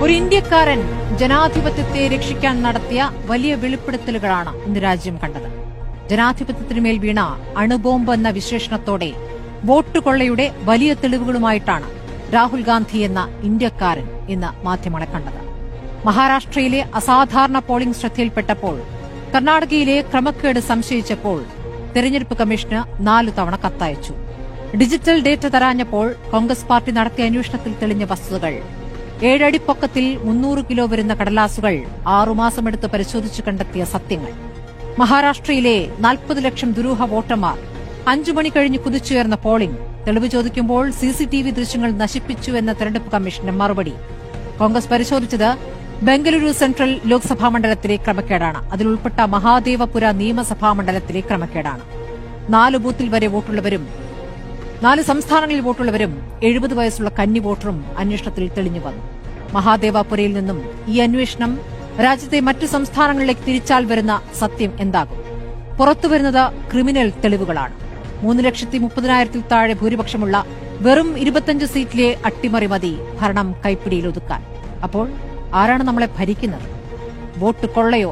ഒരു ഇന്ത്യക്കാരൻ ജനാധിപത്യത്തെ രക്ഷിക്കാൻ നടത്തിയ വലിയ വെളിപ്പെടുത്തലുകളാണ് ഇന്ന് രാജ്യം കണ്ടത്. ജനാധിപത്യത്തിനുമേൽ വീണ അണുബോംബ് എന്ന വിശേഷണത്തോടെ വോട്ട് കൊള്ളയുടെ വലിയ തെളിവുകളുമായിട്ടാണ് രാഹുൽ ഗാന്ധി എന്ന ഇന്ത്യക്കാരൻ ഇന്ന് മാധ്യമങ്ങളെ കണ്ടത്. മഹാരാഷ്ട്രയിലെ അസാധാരണ പോളിംഗ് ശ്രദ്ധയിൽപ്പെട്ടപ്പോൾ, കർണാടകയിലെ ക്രമക്കേട് സംശയിച്ചപ്പോൾ തെരഞ്ഞെടുപ്പ് കമ്മീഷന് 4 തവണ കത്തയച്ചു. ഡിജിറ്റൽ ഡേറ്റ തരാഞ്ഞപ്പോൾ കോൺഗ്രസ് പാർട്ടി നടത്തിയ അന്വേഷണത്തിൽ തെളിഞ്ഞ വസ്തുതകൾ, 7 അടി പൊക്കത്തിൽ 300 കിലോ വരുന്ന കടലാസുകൾ 6 മാസമെടുത്ത് പരിശോധിച്ചു കണ്ടെത്തിയ സത്യങ്ങൾ, മഹാരാഷ്ട്രയിലെ 40 ലക്ഷം ദുരൂഹ വോട്ടർമാർ, 5 മണി കഴിഞ്ഞ് കുതിച്ചുയർന്ന പോളിംഗ്, തെളിവ് ചോദിക്കുമ്പോൾ സിസിടിവി ദൃശ്യങ്ങൾ നശിപ്പിച്ചു എന്ന തെരഞ്ഞെടുപ്പ് കമ്മീഷന്റെ മറുപടി. കോൺഗ്രസ് പരിശോധിച്ചത് ബംഗളൂരു സെൻട്രൽ ലോക്സഭാ മണ്ഡലത്തിലെ ക്രമക്കേടാണ്. അതിലുൾപ്പെട്ട മഹാദേവപുര നിയമസഭാ മണ്ഡലത്തിലെ ക്രമക്കേടാണ്. 4 ബൂത്തിൽ വരെ വോട്ടുള്ളവരും 4 സംസ്ഥാനങ്ങളിൽ വോട്ടുള്ളവരും 70 വയസ്സുള്ള കന്നി വോട്ടറും അന്വേഷണത്തിൽ തെളിഞ്ഞു വന്നു. മഹാദേവപുരയിൽ നിന്നും ഈ അന്വേഷണം രാജ്യത്തെ മറ്റു സംസ്ഥാനങ്ങളിലേക്ക് തിരിച്ചാൽ വരുന്ന സത്യം എന്താകും? പുറത്തുവരുന്നത് ക്രിമിനൽ തെളിവുകളാണ്. 3,30,000-ൽ താഴെ ഭൂരിപക്ഷമുള്ള വെറും 25 സീറ്റിലെ അട്ടിമറി മതി ഭരണം കൈപ്പിടിയിൽ ഒതുക്കാൻ. അപ്പോൾ ആരാണ് നമ്മളെ ഭരിക്കുന്നത്? വോട്ട് കൊള്ളയോ?